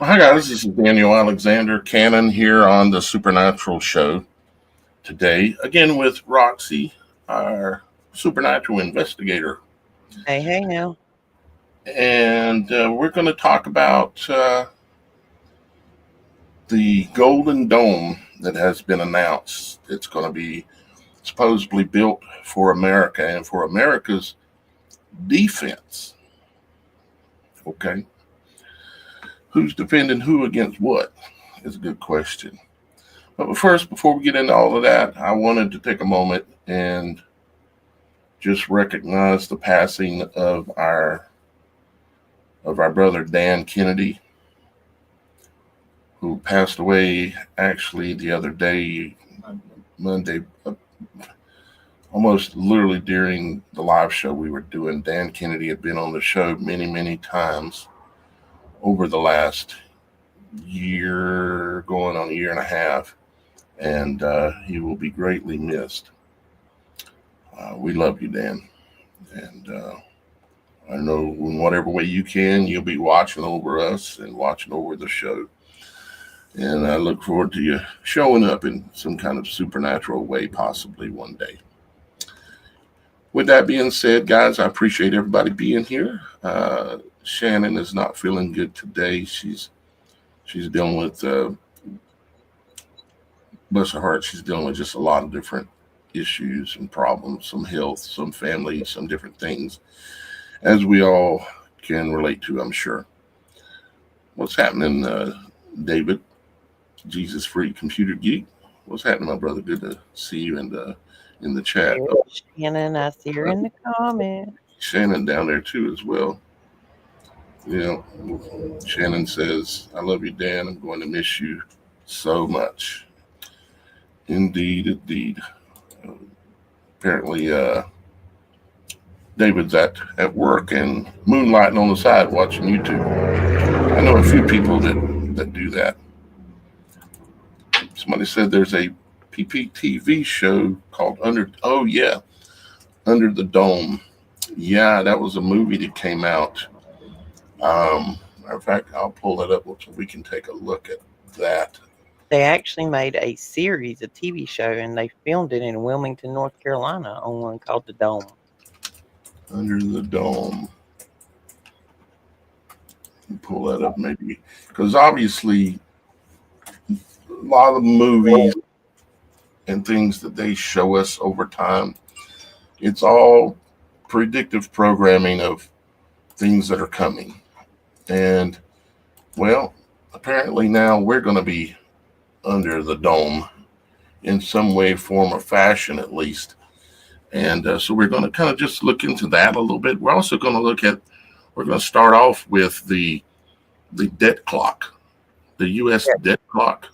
Hi guys, this is Daniel Alexander Cannon here on the Supernatural Show today, again with Roxy, our supernatural investigator, Hey, hey now. and we're going to talk about the Golden Dome that has been announced. It's going to be supposedly built for America and for America's defense. Okay, who's defending who against what is a good question. But first, before we get into all of that, I wanted to take a moment and just recognize the passing of our brother Dan Kennedy, who passed away actually the other day, Monday, almost literally during the live show we were doing. Dan Kennedy had been on the show many times over the last year, going on a year and a half, and he will be greatly missed. We love you, Dan, and I know in whatever way you can, you'll be watching over us and watching over the show. And I look forward to you showing up in some kind of supernatural way, possibly one day. With that being said, guys, I appreciate everybody being here. Shannon is not feeling good today. She's dealing with, bless her heart, she's dealing with just a lot of different issues and problems, some health, some family, some different things, as we all can relate to, I'm sure. What's happening, David? Jesus Freak Computer Geek. What's happening, my brother? Good to see you in the chat. There's Shannon, I see her in the comments. Shannon down there too as well. You know, Shannon says, "I love you, Dan. I'm going to miss you so much." Indeed. Apparently, David's at work and moonlighting on the side watching YouTube. I know a few people that do that. Somebody said there's a PPTV show called Under the Dome. Yeah, that was a movie that came out. Matter of fact, I'll pull that up so we can take a look at that. They actually made a series, a TV show, and they filmed it in Wilmington, North Carolina, on one called The Dome. Under the Dome. Pull that up maybe, because obviously a lot of movies and things that they show us over time, it's all predictive programming of things that are coming. And well, apparently now we're going to be under the dome in some way, form, or fashion, at least. And so we're going to kind of just look into that a little bit. We're also going to we're going to start off with the debt clock, the U.S. debt clock.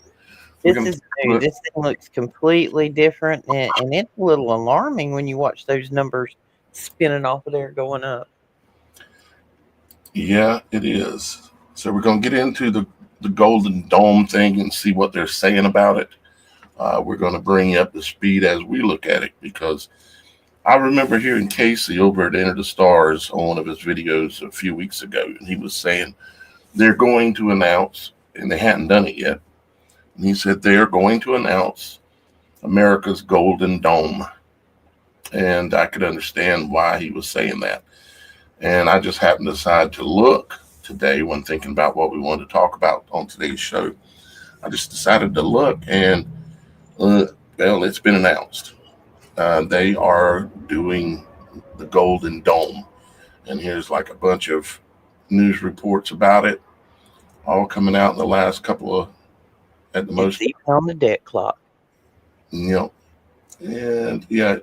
This is new. This thing looks completely different, and it's a little alarming when you watch those numbers spinning off of there going up. Yeah, it is. So we're going to get into the Golden Dome thing and see what they're saying about it. We're going to bring you up to speed as we look at it, because I remember hearing Casey over at Enter the Stars on one of his videos a few weeks ago, and he was saying they're going to announce, and they hadn't done it yet, and he said they are going to announce America's Golden Dome. And I could understand why he was saying that. And I just happened to decide to look today when thinking about what we wanted to talk about on today's show. I just decided to look, and well, it's been announced. They are doing the Golden Dome. And here's like a bunch of news reports about it, all coming out in the last couple of, at the most. It's even on the debt clock. Yep. And yeah,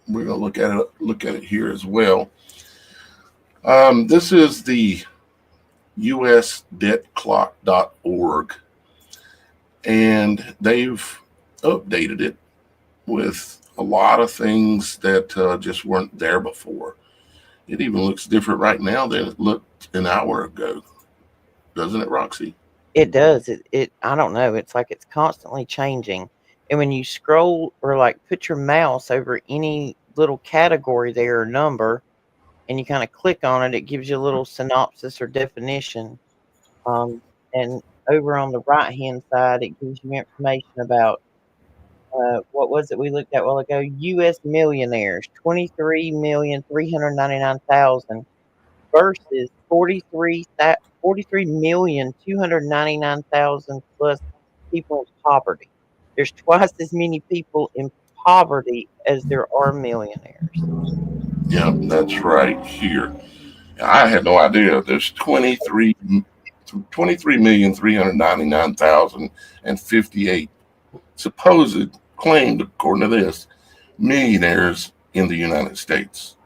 we're gonna look at it here as well. This is the usdebtclock.org, and they've updated it with a lot of things that just weren't there before. It even looks different right now than it looked an hour ago, doesn't it, Roxy? It does. It I don't know. It's like it's constantly changing. And when you scroll or like put your mouse over any little category there or number, and you kind of click on it, it gives you a little synopsis or definition. And over on the right hand side, it gives you information about what was it we looked at a while ago? U.S. millionaires, 23,399,000 versus 43,299,000 plus people in poverty. There's twice as many people in poverty as there are millionaires. Yeah, that's right here. I had no idea. There's 23,399,058 supposed claimed, according to this, millionaires in the United States.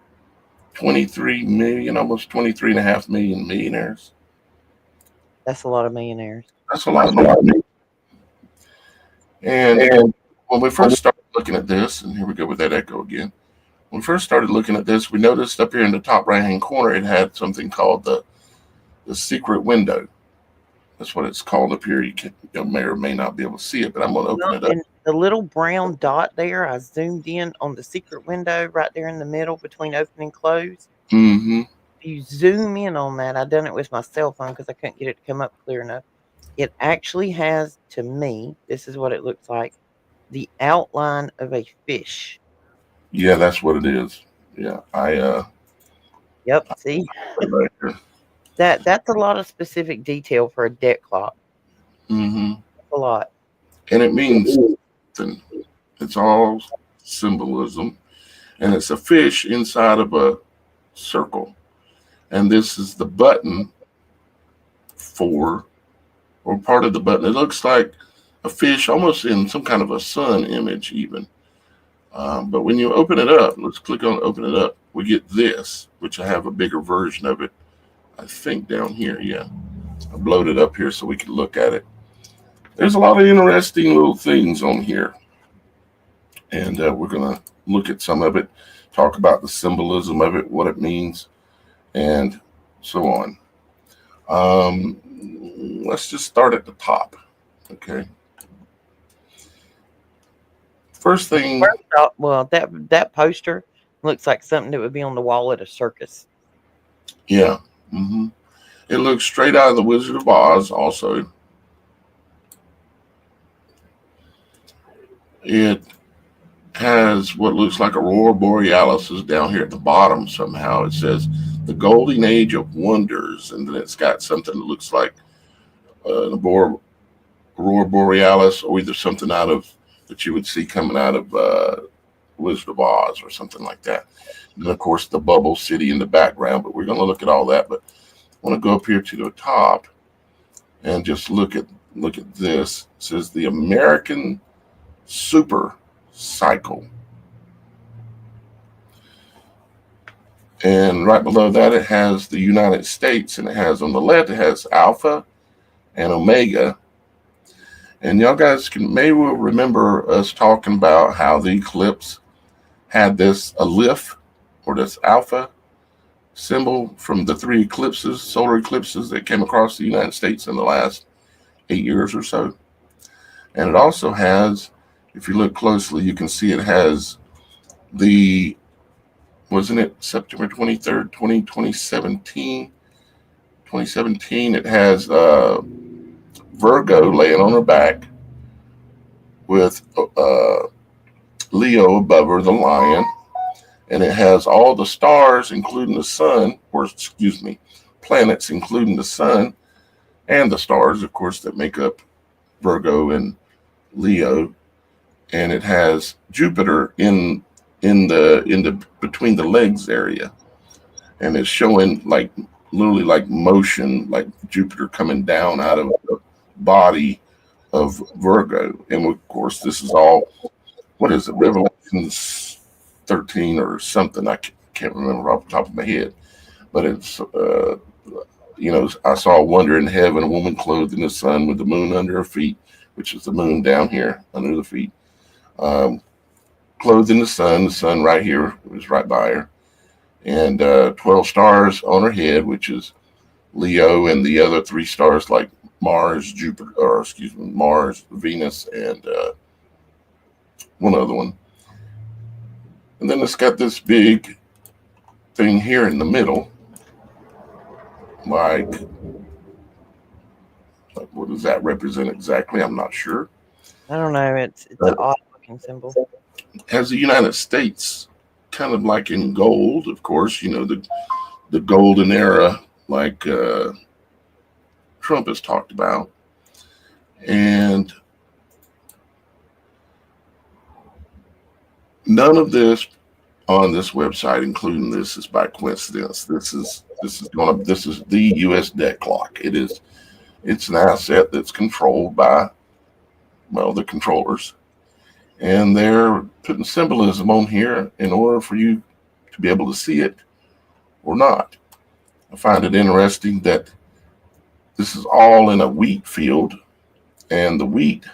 23 million, almost 23.5 million millionaires. That's a lot of millionaires. That's a lot of money. And when we first started looking at this, and here we go with that echo again. When we first started looking at this, we noticed up here in the top right hand corner, it had something called the secret window. That's what it's called up here. You may or may not be able to see it, but I'm going to open it up. And the little brown dot there, I zoomed in on the secret window right there in the middle between open and close. Mm-hmm. If you zoom in on that, I done it with my cell phone because I couldn't get it to come up clear enough. It actually has, to me, this is what it looks like, the outline of a fish. Yeah, that's what it is. Yeah, Yep, see? right here. That's a lot of specific detail for a deck clock. Mm-hmm. That's a lot. And it means something. It's all symbolism, and it's a fish inside of a circle. And this is the button for, or part of the button. It looks like a fish almost in some kind of a sun image even. But when you open it up, let's click on open it up, we get this, which I have a bigger version of it, I think down here. Yeah, I blowed it up here so we can look at it. There's a lot of interesting little things on here. And we're going to look at some of it, talk about the symbolism of it, what it means, and so on. Let's just start at the top. Okay. First thing. First off, well, that poster looks like something that would be on the wall at a circus. Yeah. Mm-hmm. It looks straight out of the Wizard of Oz also. It has what looks like Aurora Borealis is down here at the bottom somehow. It says the golden age of wonders, and then it's got something that looks like an Aurora Borealis, or either something out of that you would see coming out of Wizard of Oz or something like that. And then, of course, the bubble city in the background, but we're going to look at all that. But I want to go up here to the top and just look at this. It says the American Super Cycle. And right below that, it has the United States, and it has on the left, it has Alpha and Omega. And y'all guys may remember us talking about how the eclipse had this aleph, or this alpha symbol from the 3 eclipses, solar eclipses that came across the United States in the last 8 years or so. And it also has, if you look closely, you can see it has the, wasn't it September 23rd, 2017? 2017, it has Virgo laying on her back with Leo above her, the lion, and it has all the stars, including the sun, or excuse me, planets, including the sun and the stars, of course, that make up Virgo and Leo, and it has Jupiter in the between the legs area, and it's showing like literally like motion, like Jupiter coming down out of the body of Virgo. And of course, this is all, what is it, Revelations 13 or something, I can't remember off the top of my head, but it's I saw a wonder in heaven, a woman clothed in the sun with the moon under her feet, which is the moon down here under the feet, clothed in the sun right here is right by her, and 12 stars on her head, which is Leo, and the other 3 stars like Mars, Jupiter, or excuse me, Mars, Venus, and one other one. And then it's got this big thing here in the middle, like What does that represent exactly? I'm not sure. I don't know. It's an But odd looking symbol. as the United States, kind of like in gold, of course, the golden era, like Trump has talked about, and none of this on this website, including this, is by coincidence. This is the U.S. debt clock. It's an asset that's controlled by, well, the controllers, and they're putting symbolism on here in order for you to be able to see it or not. I find it interesting that this is all in a wheat field, and the wheat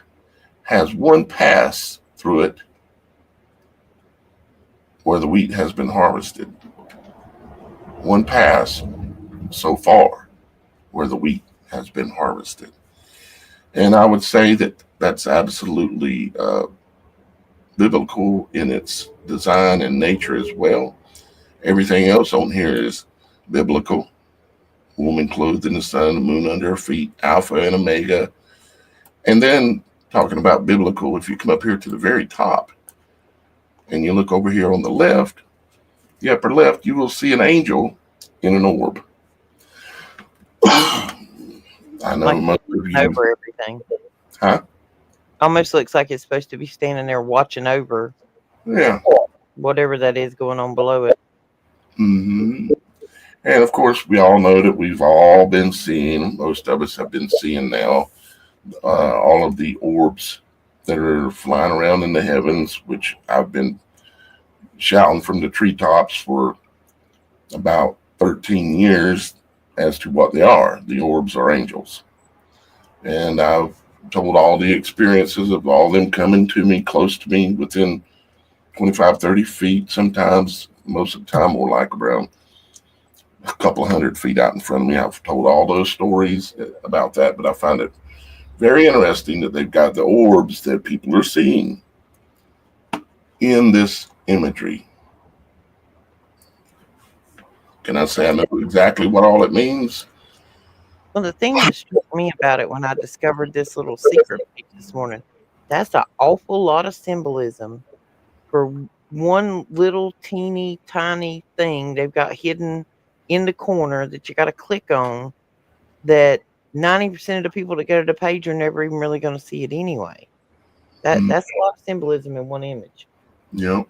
has one pass through it where the wheat has been harvested. One pass so far where the wheat has been harvested. And I would say that that's absolutely biblical in its design and nature as well. Everything else on here is biblical. Woman clothed in the sun, the moon under her feet, Alpha and Omega. And then talking about biblical, if you come up here to the very top and you look over here on the left, the upper left, you will see an angel in an orb. I know Like most of you. over everything. Huh? Almost looks like it's supposed to be standing there watching over Yeah. whatever that is going on below it. Mm-hmm. And of course, we all know that we've all been seeing, most of us have been seeing now, all of the orbs that are flying around in the heavens, which I've been shouting from the treetops for about 13 years as to what they are. The orbs are angels. And I've told all the experiences of all them coming to me, close to me, within 25, 30 feet, sometimes, most of the time, more like around a couple of 100 feet out in front of me. I've told all those stories about that, but I find it very interesting that they've got the orbs that people are seeing in this imagery. Can I say I know exactly what all it means? Well, the thing that struck me about it when I discovered this little secret page this morning, that's an awful lot of symbolism for one little teeny tiny thing they've got hidden in the corner that you got to click on, that 90% of the people that go to the page are never even really going to see it anyway. That's a lot of symbolism in one image. Yep.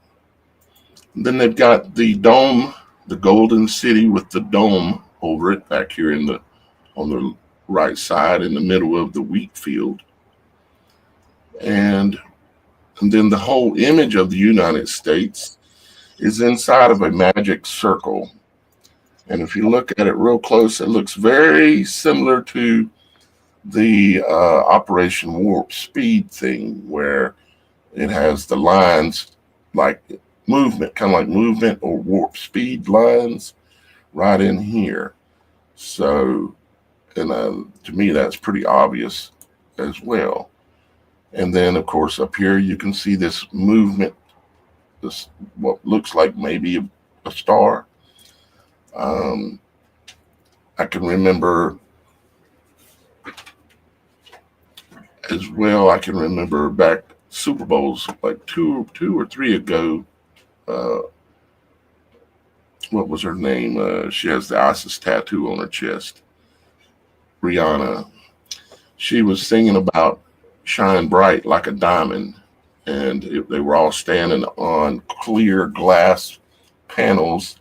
Then they've got the dome, the golden city with the dome over it back here on the right side in the middle of the wheat field. And then the whole image of the United States is inside of a magic circle. And if you look at it real close, it looks very similar to the Operation Warp Speed thing, where it has the lines like movement, kind of like movement or warp speed lines right in here. So, and to me, that's pretty obvious as well. And then, of course, up here, you can see this movement, this what looks like maybe a star. I can remember as well, I can remember back Super Bowls, like two or three ago. What was her name? She has the ISIS tattoo on her chest. Rihanna. She was singing about shine bright like a diamond, and they were all standing on clear glass panels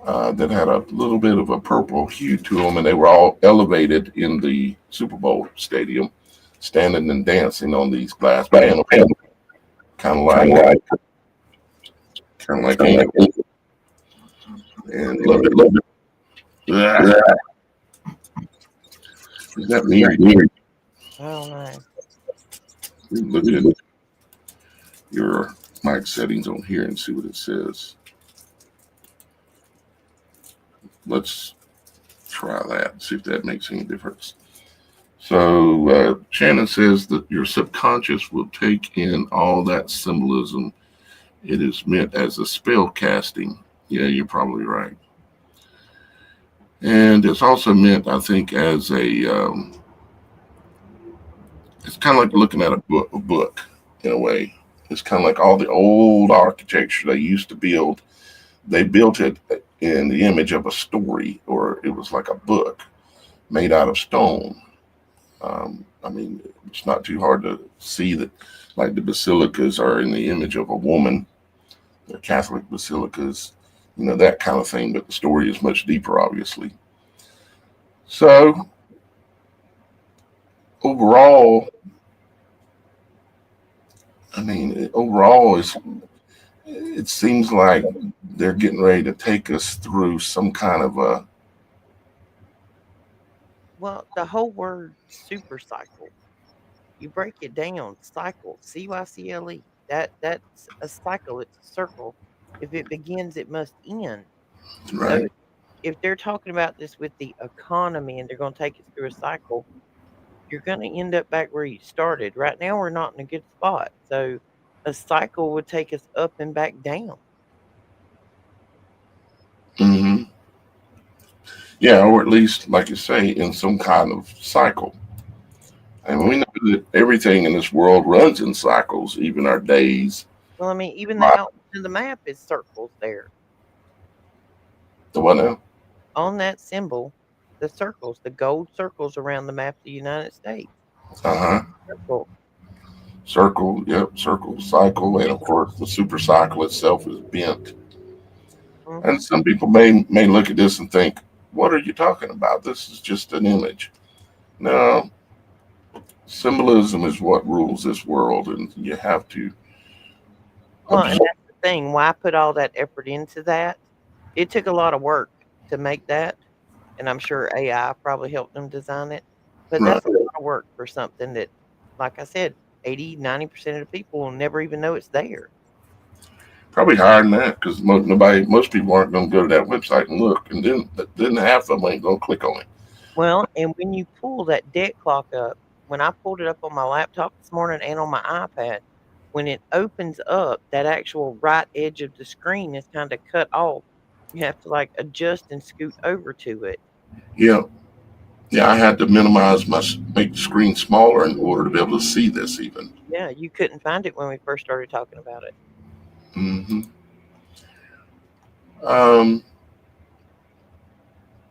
that had a little bit of a purple hue to them, and they were all elevated in the Super Bowl stadium, standing and dancing on these glass panels, kind of like and love it. Yeah. Is that me? I don't know. Look at your mic settings on here and see what it says. Let's try that, see if that makes any difference. So Shannon says that your subconscious will take in all that symbolism. It is meant as a spell casting. Yeah, you're probably right. And it's also meant, I think, as a It's kind of like looking at a book in a way. It's kind of like all the old architecture they used to build. They built it in the image of a story, or it was like a book made out of stone. I mean, it's not too hard to see that, like the basilicas are in the image of a woman. They're Catholic basilicas, that kind of thing. But the story is much deeper, obviously. So overall, I mean, overall, it seems like they're getting ready to take us through some kind of a. Well, the whole word super cycle, you break it down, cycle, CYCLE. That's a cycle, it's a circle. If it begins, it must end. So Right. if they're talking about this with the economy and they're going to take us through a cycle, you're going to end up back where you started. Right now, we're not in a good spot. So a cycle would take us up and back down. Hmm. Yeah, or at least, like you say, in some kind of cycle. And we know that everything in this world runs in cycles, even our days. Well, I mean, even the Right. outline of the map is circles there. The what now? On that symbol, the circles, the gold circles around the map of the United States. Uh huh. Circle. Circle, yep, circle, cycle, and of course the super cycle itself is bent. Hmm. And some people may look at this and think, "What are you talking about? This is just an image." No, symbolism is what rules this world, and you have to Well, and observe. that's the thing. Why put all that effort into that? It took a lot of work to make that, and I'm sure AI probably helped them design it. But Right. that's a lot of work for something that, like I said, 80-90% of the people will never even know it's there. Probably higher than that because most people aren't going to go to that website and look, and then half of them ain't going to click on it. Well, and when you pull that debt clock up, when I pulled it up on my laptop this morning and on my iPad, when it opens up, that actual right edge of the screen is kind of cut off. You have to like adjust and scoot over to it. Yeah, yeah. I had to make the screen smaller in order to be able to see this even. Yeah, you couldn't find it when we first started talking about it. Hmm. Um,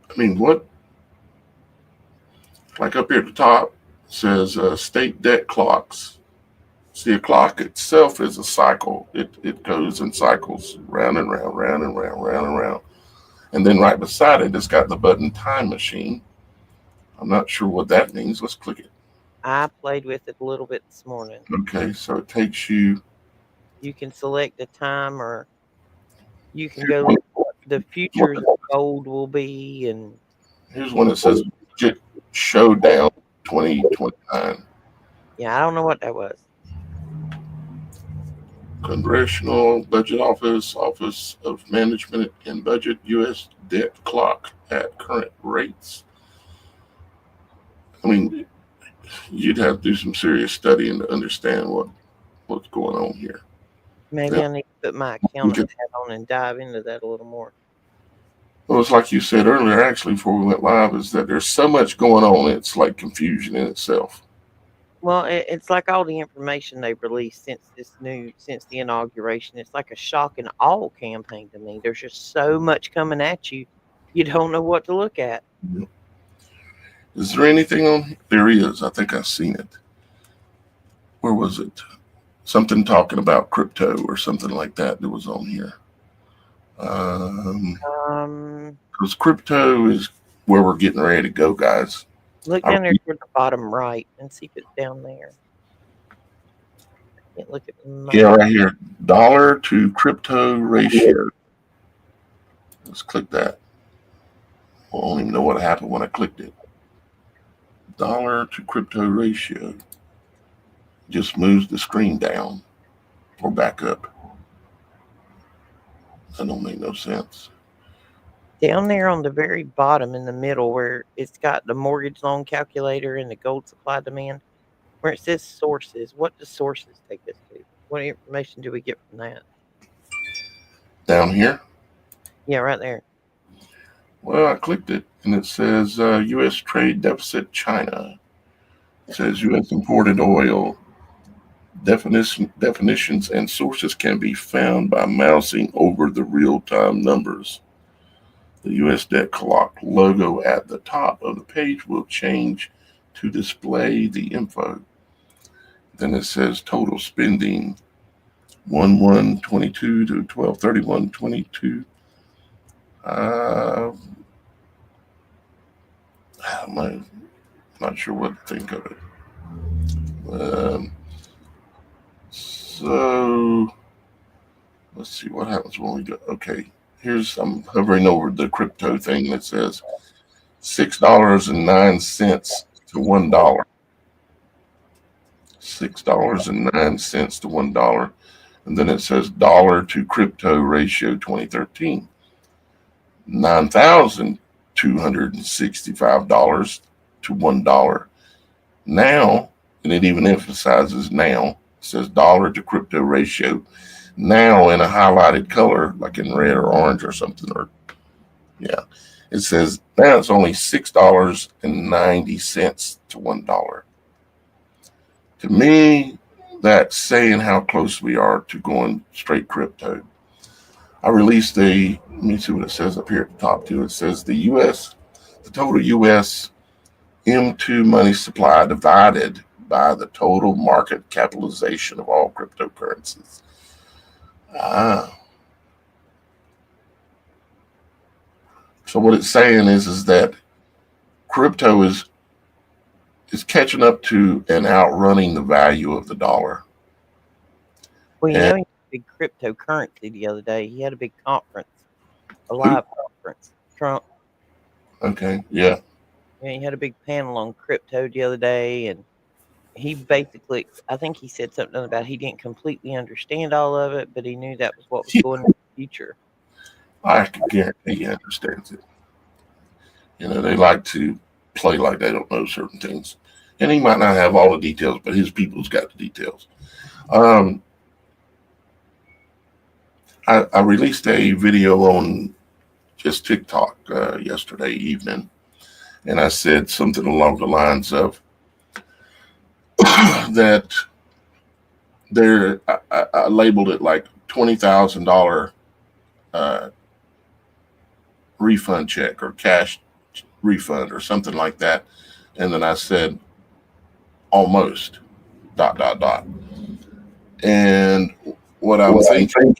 I mean, what like up here at the top says state debt clocks. See, a clock itself is a cycle. It goes in cycles, round and round, round and round, round and round. And then right beside it, it's got the button time machine. I'm not sure what that means. Let's click it. I played with it a little bit this morning. Okay, so it takes you. You can select a time or you can Here's go one, look what the futures of gold will be and here's one that says Budget Showdown 2029. yeah, I don't know what that was. Congressional Budget Office, Office of Management and Budget, U.S. debt clock at current rates. I mean, you'd have to do some serious studying to understand what's going on here. Maybe Yeah, I need to put my we accountant could, hat on and dive into that a little more. well, it's like you said earlier, actually, before we went live, is that there's so much going on. It's like confusion in itself. Well, it's like all the information they've released since the inauguration. It's like a shock and awe campaign to me. There's just so much coming at you, you don't know what to look at. Is there anything on here? There is. I think I've seen it. Where was it? Something talking about crypto or something like that that was on here. Um, Because crypto is where we're getting ready to go, guys. Look I, down there toward the bottom right and see if it's down there. Can't look at yeah, mine. right here. Dollar to crypto ratio. Let's click that. I don't even know what happened when I clicked it. Dollar to crypto ratio. Just moves the screen down or back up. That don't make no sense. Down there on the very bottom in the middle where it's got the mortgage loan calculator and the gold supply demand, where it says sources, what do sources take us to? What information do we get from that? Down here. Yeah, right there. Well, I clicked it and it says U.S. trade deficit China. It says U.S. imported oil definitions and sources can be found by mousing over the real-time numbers. The U.S. debt clock logo at the top of the page will change to display the info. Then it says total spending 1/1/22 to 12/31/22. I'm not sure what to think of it. So let's see what happens when we go. Okay, I'm hovering over the crypto thing that says $6.09 to $1. $6.09 to $1. And then it says dollar to crypto ratio 2013. $9,265 to $1. Now, and it even emphasizes now, it says dollar to crypto ratio now in a highlighted color, like in red or orange or something, or yeah. It says now it's only $6.90 to $1. To me, that's saying how close we are to going straight crypto. I released let me see what it says up here at the top too. It says the total US M2 money supply divided by the total market capitalization of all cryptocurrencies. So what it's saying is that crypto is catching up to and outrunning the value of the dollar. Well, he had a big cryptocurrency the other day. He had a big conference, a live conference. Trump. Okay, yeah. He had a big panel on crypto the other day, and he basically, I think he said something about he didn't completely understand all of it, but he knew that was what was going in the future. I can guarantee he understands it. They like to play like they don't know certain things. And he might not have all the details, but his people's got the details. I released a video on just TikTok yesterday evening, and I said something along the lines of that I labeled it like $20,000 refund check or cash refund or something like that. And then I said almost ... And what I was thinking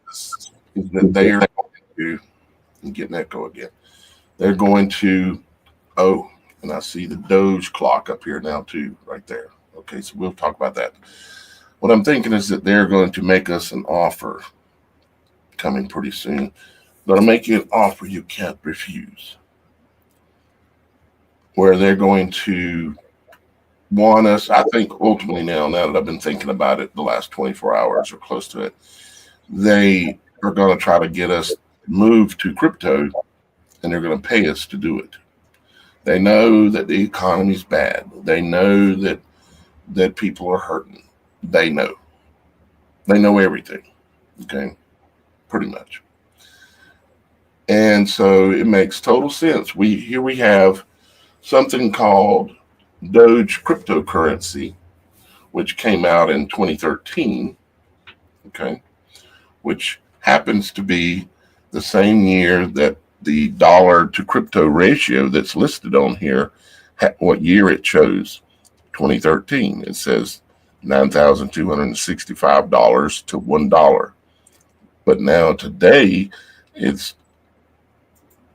is that they are going to, I'm getting echo again. They're going to, and I see the Doge clock up here now too, right there. Okay, so we'll talk about that. What I'm thinking is that they're going to make us an offer coming pretty soon. They'll make you an offer you can't refuse, where they're going to want us, I think ultimately now that I've been thinking about it the last 24 hours or close to it, they are going to try to get us moved to crypto, and they're going to pay us to do it. They know that the economy's bad. They know that people are hurting. They know everything. Okay, pretty much. And so it makes total sense. Here we have something called Doge cryptocurrency, which came out in 2013, okay, which happens to be the same year that the dollar to crypto ratio that's listed on here, what year it chose, 2013. It says $9,265 to $1. But now today,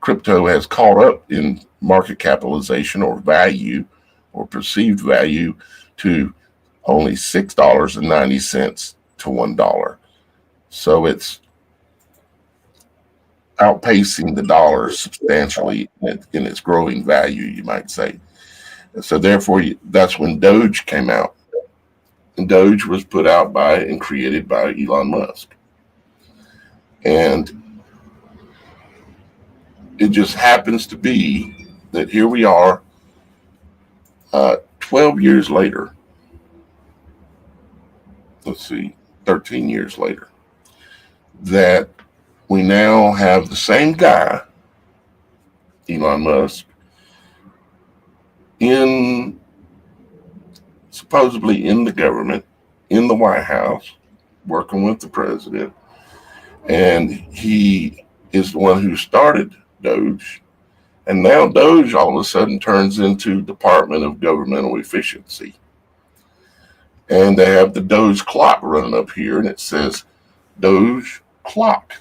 crypto has caught up in market capitalization or value or perceived value to only $6.90 to $1. So it's outpacing the dollar substantially in its growing value, you might say. So therefore, that's when Doge came out. And Doge was put out by and created by Elon Musk. And it just happens to be that here we are 12 years later. Let's see, 13 years later, that we now have the same guy, Elon Musk, in supposedly in the government, in the White House, working with the president, and he is the one who started Doge. And now Doge all of a sudden turns into Department of Governmental Efficiency. And they have the Doge clock running up here, and it says Doge clock.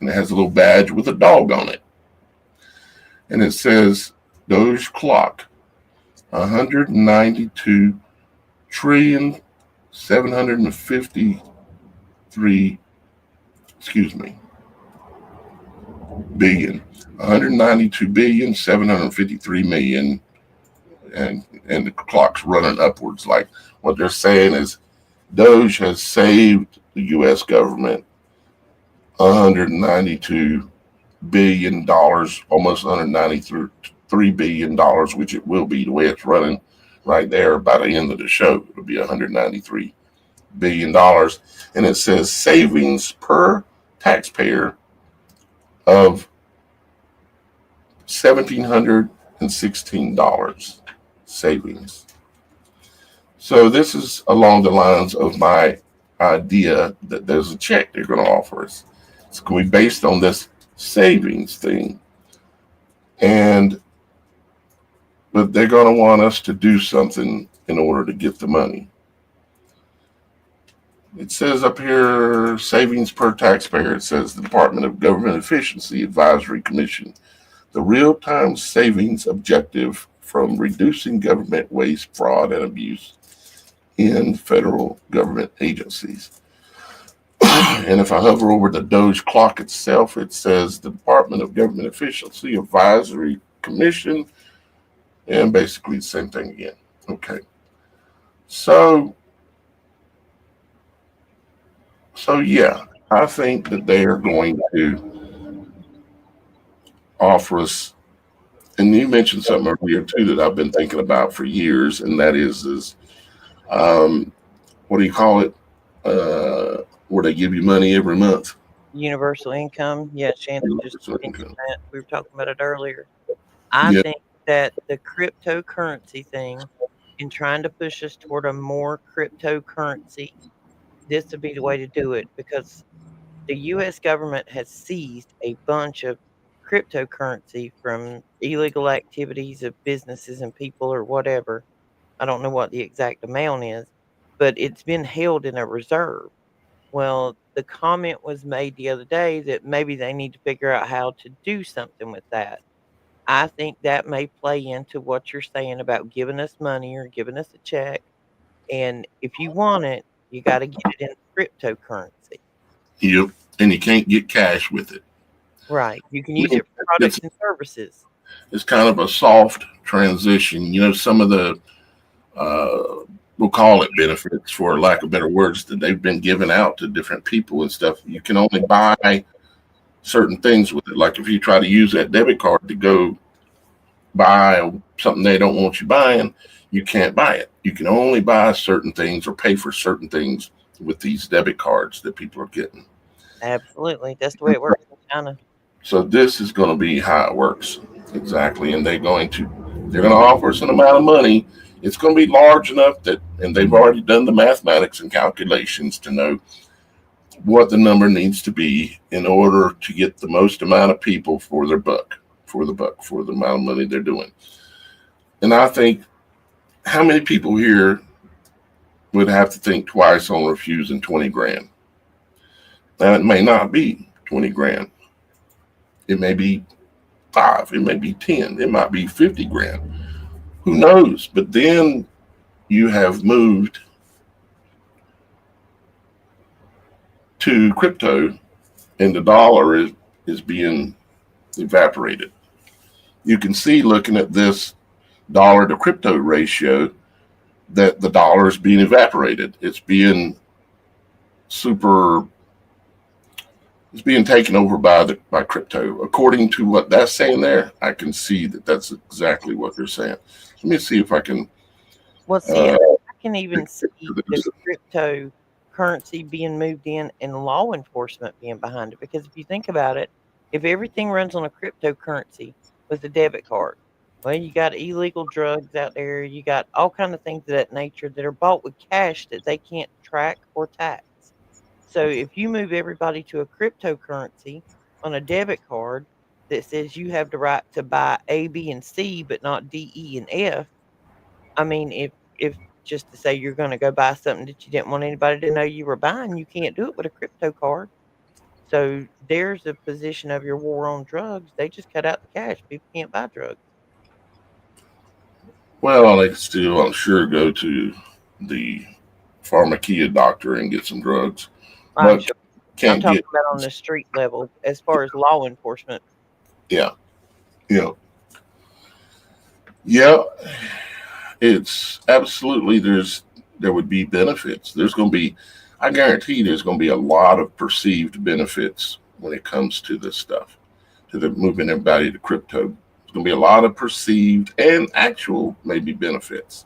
And it has a little badge with a dog on it. And it says Doge clock, 192 trillion 753, excuse me, billion, 192 billion 753 million, and the clock's running upwards. Like what they're saying is Doge has saved the U.S. government $192 billion, almost $193 billion, which it will be the way it's running right there by the end of the show. It'll be $193 billion. And it says savings per taxpayer of $1,716 savings. So this is along the lines of my idea that there's a check they're going to offer us. It's going to be based on this savings thing. But they're going to want us to do something in order to get the money. It says up here, savings per taxpayer. It says the Department of Government Efficiency Advisory Commission, the real-time savings objective from reducing government waste, fraud, and abuse in federal government agencies. And if I hover over the Doge clock itself, it says the Department of Government Efficiency Advisory Commission, and basically the same thing again. Okay. So yeah, I think that they are going to offer us, and you mentioned something earlier too that I've been thinking about for years, and that is what do you call it? Where they give you money every month. Universal income. Yeah, Shannon just Universal mentioned income. that. We were talking about it earlier. I Yeah. think that the cryptocurrency thing and trying to push us toward a more cryptocurrency, this would be the way to do it, because the U.S. government has seized a bunch of cryptocurrency from illegal activities of businesses and people or whatever. I don't know what the exact amount is, but it's been held in a reserve. Well, the comment was made the other day that maybe they need to figure out how to do something with that. I think that may play into what you're saying about giving us money or giving us a check. And if you want it, you got to get it in cryptocurrency. Yep. And you can't get cash with it. Right. You can I use mean, it for products it's and services. it's kind of a soft transition. Some of the we'll call it benefits, for lack of better words, that they've been given out to different people and stuff. You can only buy certain things with it. Like if you try to use that debit card to go buy something they don't want you buying, you can't buy it. You can only buy certain things or pay for certain things with these debit cards that people are getting. Absolutely. That's the way it works in China. So this is going to be how it works exactly, and they're going to offer us an amount of money. It's going to be large enough that, and they've already done the mathematics and calculations to know what the number needs to be in order to get the most amount of people for their buck, for the amount of money they're doing. And I think, how many people here would have to think twice on refusing 20 grand? Now, it may not be 20 grand. It may be 5, it may be 10, it might be 50 grand. Who knows? But then you have moved to crypto, and the dollar is being evaporated. You can see, looking at this dollar to crypto ratio, that the dollar is being evaporated. It's being taken over by crypto. According to what that's saying there, I can see that that's exactly what they're saying. Let me see if I can. Well, see, I can even see the cryptocurrency being moved in and law enforcement being behind it. Because if you think about it, if everything runs on a cryptocurrency with a debit card, Well, you got illegal drugs out there. You got all kind of things of that nature that are bought with cash that they can't track or tax. So if you move everybody to a cryptocurrency on a debit card that says you have the right to buy A, B, and C, but not D, E, and F, I mean, if just to say you're going to go buy something that you didn't want anybody to know you were buying, you can't do it with a crypto card. So there's a position of your war on drugs. They just cut out the cash. People can't buy drugs. Well, they could still, I'm sure, go to the pharmacia doctor and get some drugs, I'm but sure. I'm can't talking get. about on the street level as far as law enforcement. Yeah, yeah, yeah. It's absolutely there would be benefits. There's going to be, I guarantee, there's going to be a lot of perceived benefits when it comes to this stuff, to the moving everybody to crypto. There's going to be a lot of perceived and actual maybe benefits,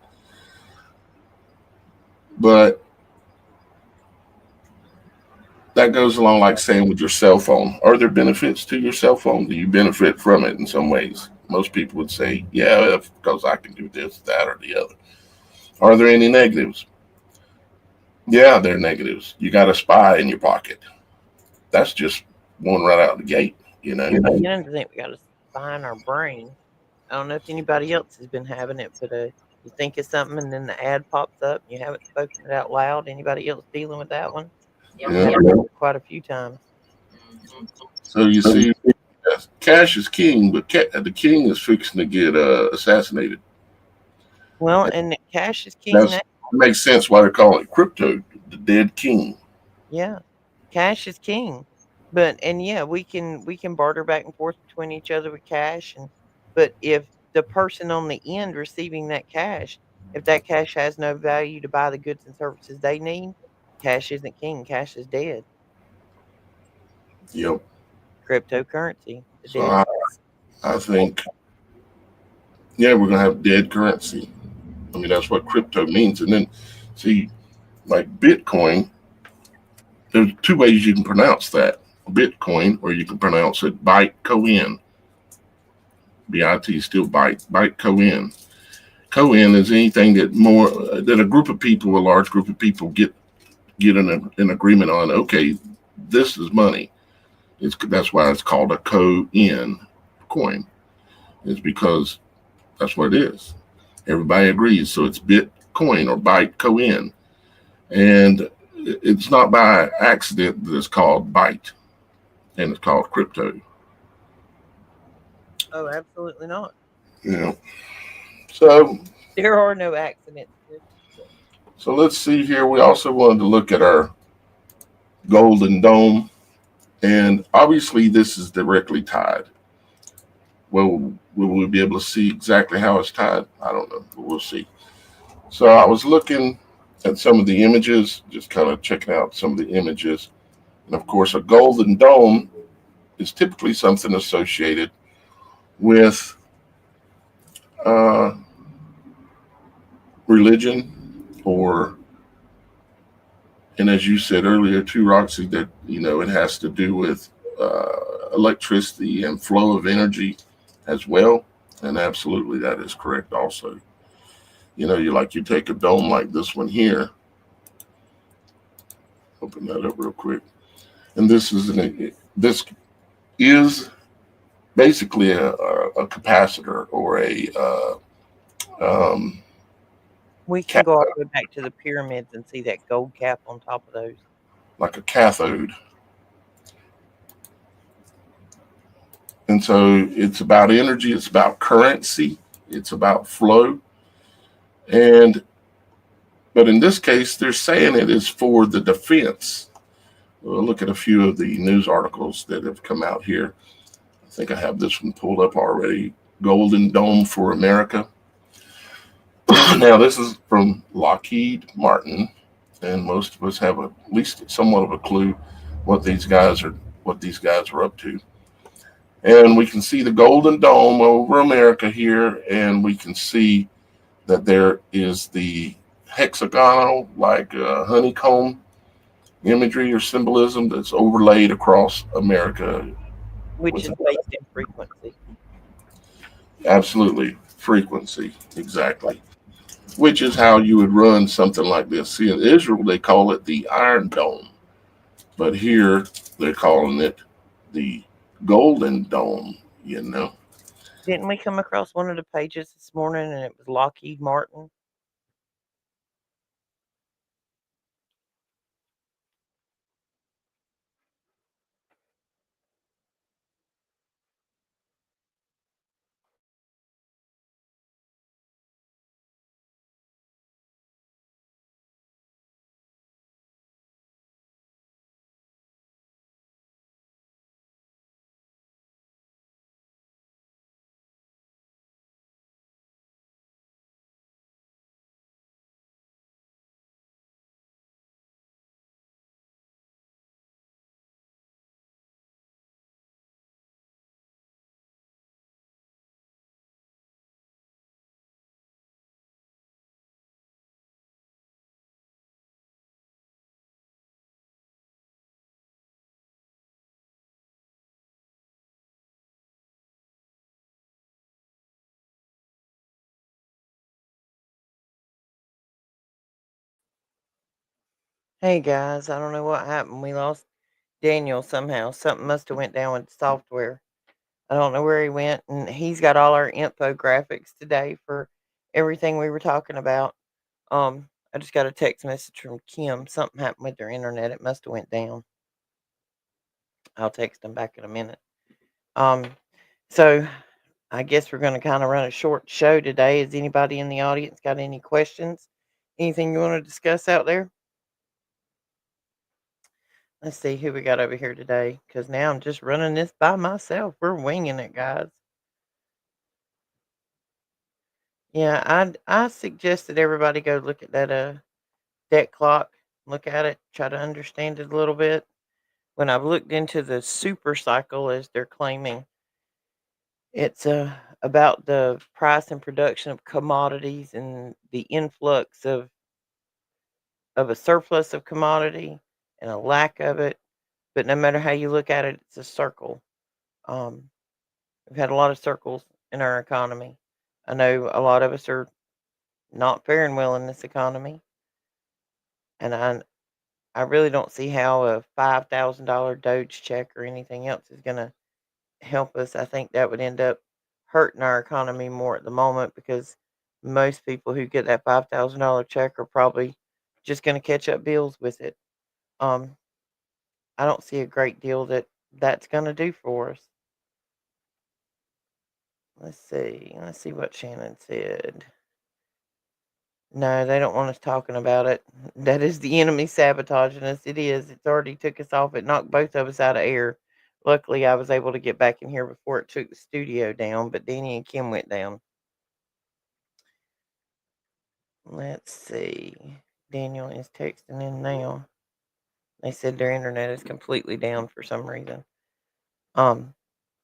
but that goes along like saying with your cell phone. Are there benefits to your cell phone? Do you benefit from it in some ways? Most people would say, yeah, because I can do this, that, or the other. Are there any negatives? Yeah, there are negatives. You got a spy in your pocket. That's just one right out the gate, you know. You're beginning to think we got a spy in our brain. I don't know if anybody else has been having it, but you think of something and then the ad pops up and you haven't spoken it out loud. Anybody else dealing with that one? Yeah. Quite a few times. So you see, yes, cash is king, but the king is fixing to get assassinated. Well, and cash is king That's now. It makes sense why they're calling it crypto, the dead king. Yeah, cash is king. But and yeah, we can barter back and forth between each other with cash, and but if the person on the end receiving that cash, if that cash has no value to buy the goods and services they need, cash isn't king. Cash is dead. Yep. Cryptocurrency, the So dead. I think, yeah, we're gonna have dead currency. I mean, that's what crypto means. And then, see, like Bitcoin, there's two ways you can pronounce that: Bitcoin, or you can pronounce it Bitcoin. BIT still Bitcoin. Coin is anything that more that a group of people, a large group of people, get an agreement on. Okay, this is money. That's why it's called a coin. It's because that's what it is. Everybody agrees, so it's Bitcoin or Bitcoin, and it's not by accident that it's called Byte and it's called crypto. Oh, absolutely not. You know, so There are no accidents. so let's see here. We also wanted to look at our golden dome, and obviously this is directly tied. Well, will we be able to see exactly how it's tied? I don't know, but we'll see. So I was looking at some of the images, just kind of checking out some of the images. And of course, a golden dome is typically something associated with uh, religion, or, and as you said earlier too, Roxy, that, it has to do with electricity and flow of energy as well. And absolutely, that is correct also. You take a dome like this one here, open that up real quick. And this is basically a capacitor, or um, We can go all the way back to the pyramids and see that gold cap on top of those. like a cathode. And so it's about energy, it's about currency, it's about flow. But in this case, they're saying it is for the defense. We'll look at a few of the news articles that have come out here. I think I have this one pulled up already. Golden Dome for America. Now, this is from Lockheed Martin, and most of us have at least somewhat of a clue what these guys are up to. And we can see the Golden Dome over America here, and we can see that there is the hexagonal, like honeycomb imagery or symbolism that's overlaid across America. Which is based in frequency. Absolutely. frequency, exactly. Which is how you would run something like this. See, in Israel, they call it the Iron Dome, but here they're calling it the Golden Dome, you know. Didn't we come across one of the pages this morning and it was Lockheed Martin? Hey guys, I don't know what happened. We lost Daniel somehow. Something must have went down with the software. I don't know where he went, and he's got all our infographics today for everything we were talking about. I just got a text message from Kim. Something happened with their internet. It must have went down. I'll text him back in a minute. Um, so I guess we're going to kind of run a short show today. Has anybody in the audience got any questions? Anything you want to discuss out there? Let's see who we got over here today. Because now I'm just running this by myself. We're winging it, guys. Yeah, I suggest that everybody go look at that debt clock, look at it, try to understand it a little bit. When I've looked into the super cycle, as they're claiming, it's about the price and production of commodities and the influx of a surplus of commodity and a lack of it. But no matter how you look at it, it's a circle. Um, we've had a lot of circles in our economy. I know a lot of us are not faring well in this economy, and I really don't see how a $5,000 Doge check or anything else is going to help us. I think that would end up hurting our economy more at the moment because most people who get that $5,000 check are probably just going to catch up bills with it. Um, I don't see a great deal that that's going to do for us. Let's see. Let's see what Shannon said. No, they don't want us talking about it. That is the enemy sabotaging us. It is. It's already took us off. It knocked both of us out of air. Luckily, I was able to get back in here before it took the studio down, but Danny and Kim went down. Let's see. Daniel is texting in now. They said their internet is completely down for some reason. Um,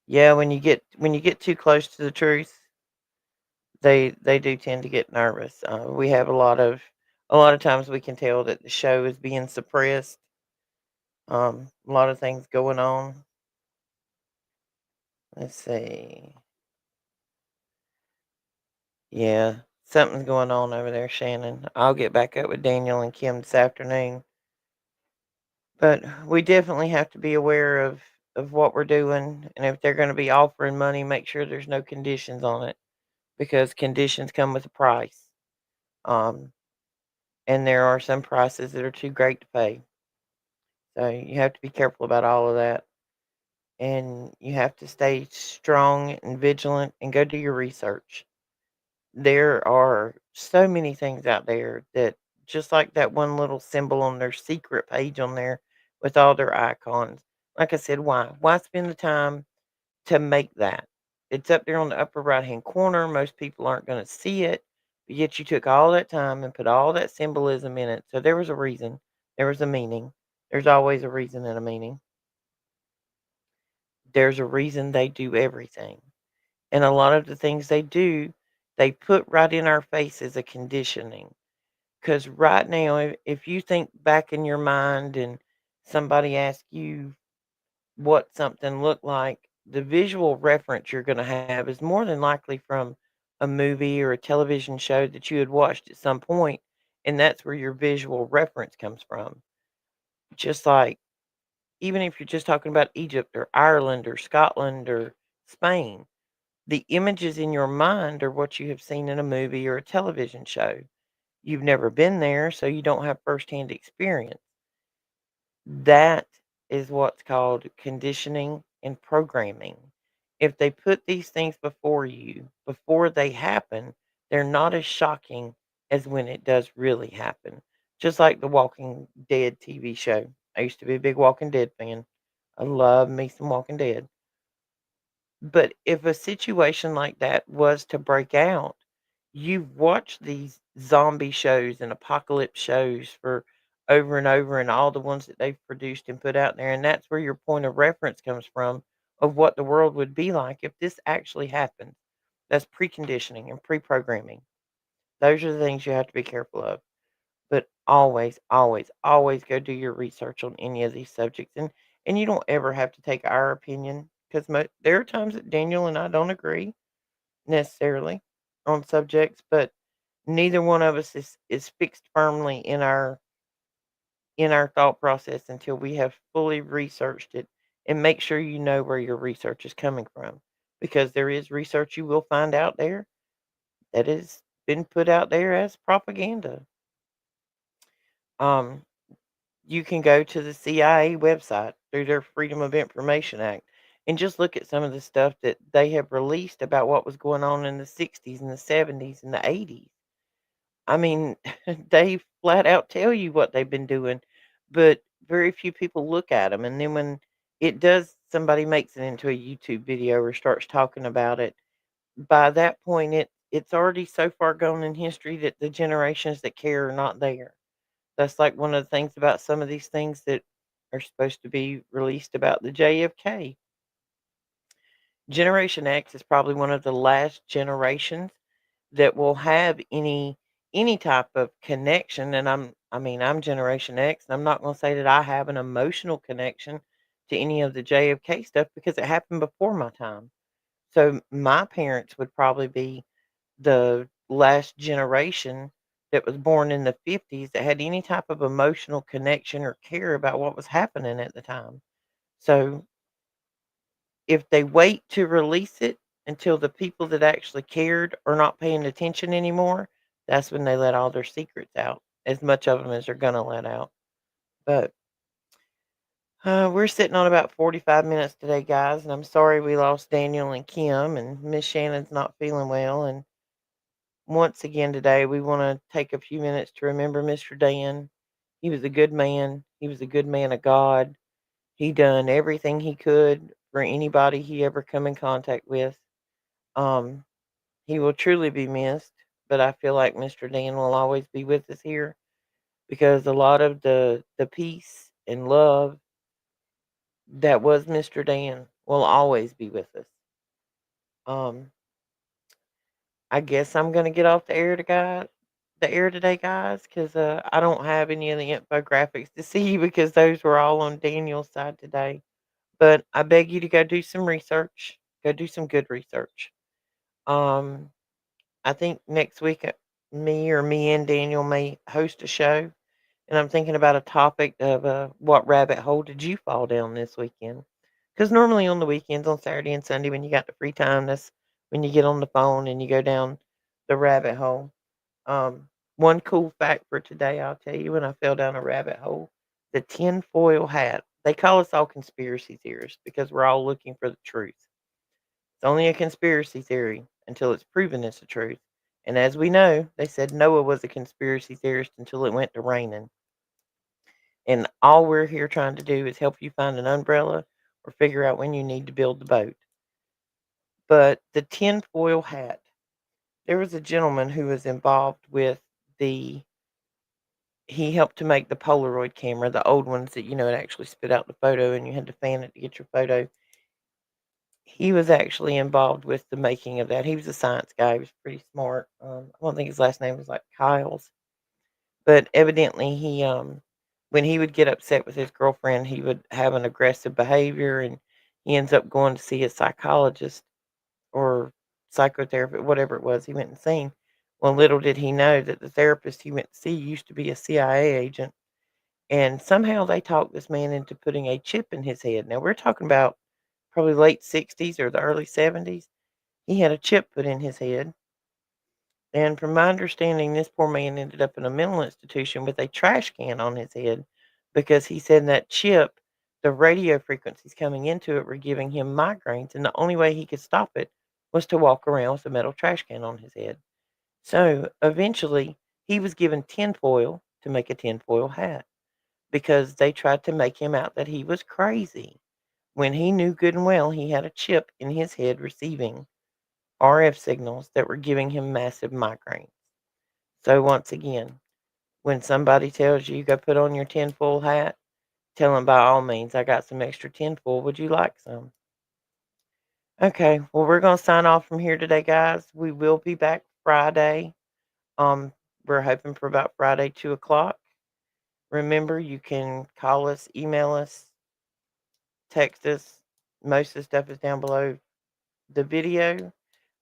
yeah, when you get too close to the truth, they do tend to get nervous. We have a lot of times we can tell that the show is being suppressed. A lot of things going on. Let's see. Yeah, something's going on over there, Shannon. I'll get back up with Daniel and Kim this afternoon. But we definitely have to be aware of what we're doing, and if they're going to be offering money, make sure there's no conditions on it because conditions come with a price. Um, and there are some prices that are too great to pay. So you have to be careful about all of that. And you have to stay strong and vigilant and go do your research. There are so many things out there that just like that one little symbol on their secret page on there with all their icons. Like I said, why? Why spend the time to make that? It's up there on the upper right hand corner. Most people aren't going to see it, but yet you took all that time and put all that symbolism in it. So there was a reason, there was a meaning. There's always a reason and a meaning. There's a reason they do everything. And a lot of the things they do, they put right in our face as a conditioning. Because right now, if you think back in your mind and somebody asks you what something looked like, the visual reference you're going to have is more than likely from a movie or a television show that you had watched at some point, and that's where your visual reference comes from. Just like even if you're just talking about Egypt or Ireland or Scotland or Spain, the images in your mind are what you have seen in a movie or a television show. You've never been there, so you don't have firsthand experience. That is what's called conditioning and programming. If they put these things before you before they happen, they're not as shocking as when it does really happen. Just like the Walking Dead TV show. I used to be a big Walking Dead fan. I love me some Walking Dead. But if a situation like that was to break out, you've watched these zombie shows and apocalypse shows for over and over and all the ones that they've produced and put out there, and that's where your point of reference comes from of what the world would be like if this actually happened. That's preconditioning and pre-programming. Those are the things you have to be careful of. But always, always, always go do your research on any of these subjects, and you don't ever have to take our opinion because there are times that Daniel and I don't agree necessarily on subjects, but neither one of us is fixed firmly in our thought process until we have fully researched it. And make sure you know where your research is coming from, because there is research you will find out there that has been put out there as propaganda. Um, you can go to the CIA website through their Freedom of Information Act and just look at some of the stuff that they have released about what was going on in the 60s and the 70s and the 80s. I mean, they flat out tell you what they've been doing, but very few people look at them. And then when it does, somebody makes it into a YouTube video or starts talking about it. By that point, it's already so far gone in history that the generations that care are not there. That's like one of the things about some of these things that are supposed to be released about the JFK. Generation X is probably one of the last generations that will have any type of connection, and I'm Generation X, and I'm not going to say that I have an emotional connection to any of the JFK stuff because it happened before my time. So my parents would probably be the last generation that was born in the 50s that had any type of emotional connection or care about what was happening at the time. So if they wait to release it until the people that actually cared are not paying attention anymore, that's when they let all their secrets out, as much of them as they're gonna let out. But, we're sitting on about 45 minutes today, guys, and I'm sorry we lost Daniel and Kim, and Miss Shannon's not feeling well, and once again today, we wanna take a few minutes to remember Mr. Dan. He was a good man. He was a good man of God. He done everything he could for anybody he ever come in contact with. Um, he will truly be missed, but I feel like Mr. Dan will always be with us here because a lot of the peace and love that was Mr. Dan will always be with us. Um, I guess I'm gonna get off the air today, guys, because I don't have any of the infographics to see because those were all on Daniel's side today. But I beg you to go do some research. Go do some good research. Um, I think next week, me and Daniel may host a show, and I'm thinking about a topic of what rabbit hole did you fall down this weekend? Because normally on the weekends, on Saturday and Sunday, when you got the free time, that's when you get on the phone and you go down the rabbit hole. One cool fact for today, I'll tell you when I fell down a rabbit hole, the tinfoil hat. They call us all conspiracy theorists because we're all looking for the truth. It's only a conspiracy theory until it's proven it's the truth. And as we know, they said Noah was a conspiracy theorist until it went to raining. And all we're here trying to do is help you find an umbrella or figure out when you need to build the boat. But the tinfoil hat, there was a gentleman who was involved with the he helped to make the Polaroid camera, the old ones that, it actually spit out the photo and you had to fan it to get your photo. He was actually involved with the making of that. He was a science guy. He was pretty smart. I don't think his last name was like Kyles, but evidently when he would get upset with his girlfriend, he would have an aggressive behavior, and he ends up going to see a psychologist or psychotherapist, whatever it was he went and seen. Well, little did he know that the therapist he went to see used to be a CIA agent, and somehow they talked this man into putting a chip in his head. Now we're talking about probably late 60s or the early 70s. He had a chip put in his head. And from my understanding, this poor man ended up in a mental institution with a trash can on his head because he said that chip, the radio frequencies coming into it were giving him migraines, and the only way he could stop it was to walk around with a metal trash can on his head. So eventually, he was given tinfoil to make a tinfoil hat because they tried to make him out that he was crazy when he knew good and well he had a chip in his head receiving RF signals that were giving him massive migraines. So once again, when somebody tells you go put on your tinfoil hat, tell them by all means, I got some extra tinfoil. Would you like some? Okay, well, we're going to sign off from here today, guys. We will be back Friday. Um, we're hoping for about Friday, 2 o'clock. Remember, you can call us, email us, text us. Most of the stuff is down below the video.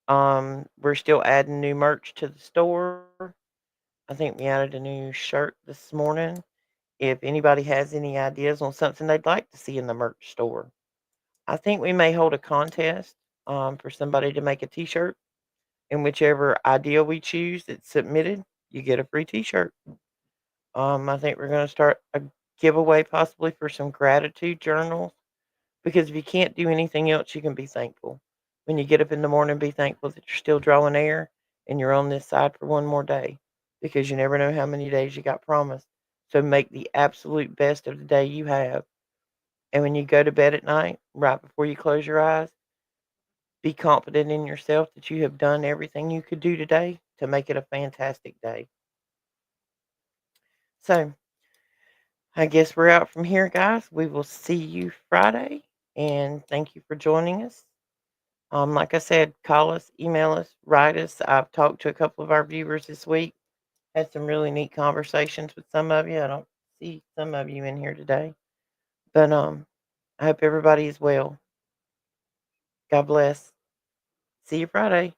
We're still adding new merch to the store. I think we added a new shirt this morning. If anybody has any ideas on something they'd like to see in the merch store, I think we may hold a contest for somebody to make a T-shirt. And whichever idea we choose that's submitted, you get a free T-shirt. I think we're going to start a giveaway possibly for some gratitude journals because if you can't do anything else, you can be thankful. When you get up in the morning, be thankful that you're still drawing air and you're on this side for one more day because you never know how many days you got promised. So make the absolute best of the day you have. And when you go to bed at night, right before you close your eyes, be confident in yourself that you have done everything you could do today to make it a fantastic day. So I guess we're out from here, guys. We will see you Friday. And thank you for joining us. Like I said, call us, email us, write us. I've talked to a couple of our viewers this week, had some really neat conversations with some of you. I don't see some of you in here today, but I hope everybody is well. God bless. See you Friday.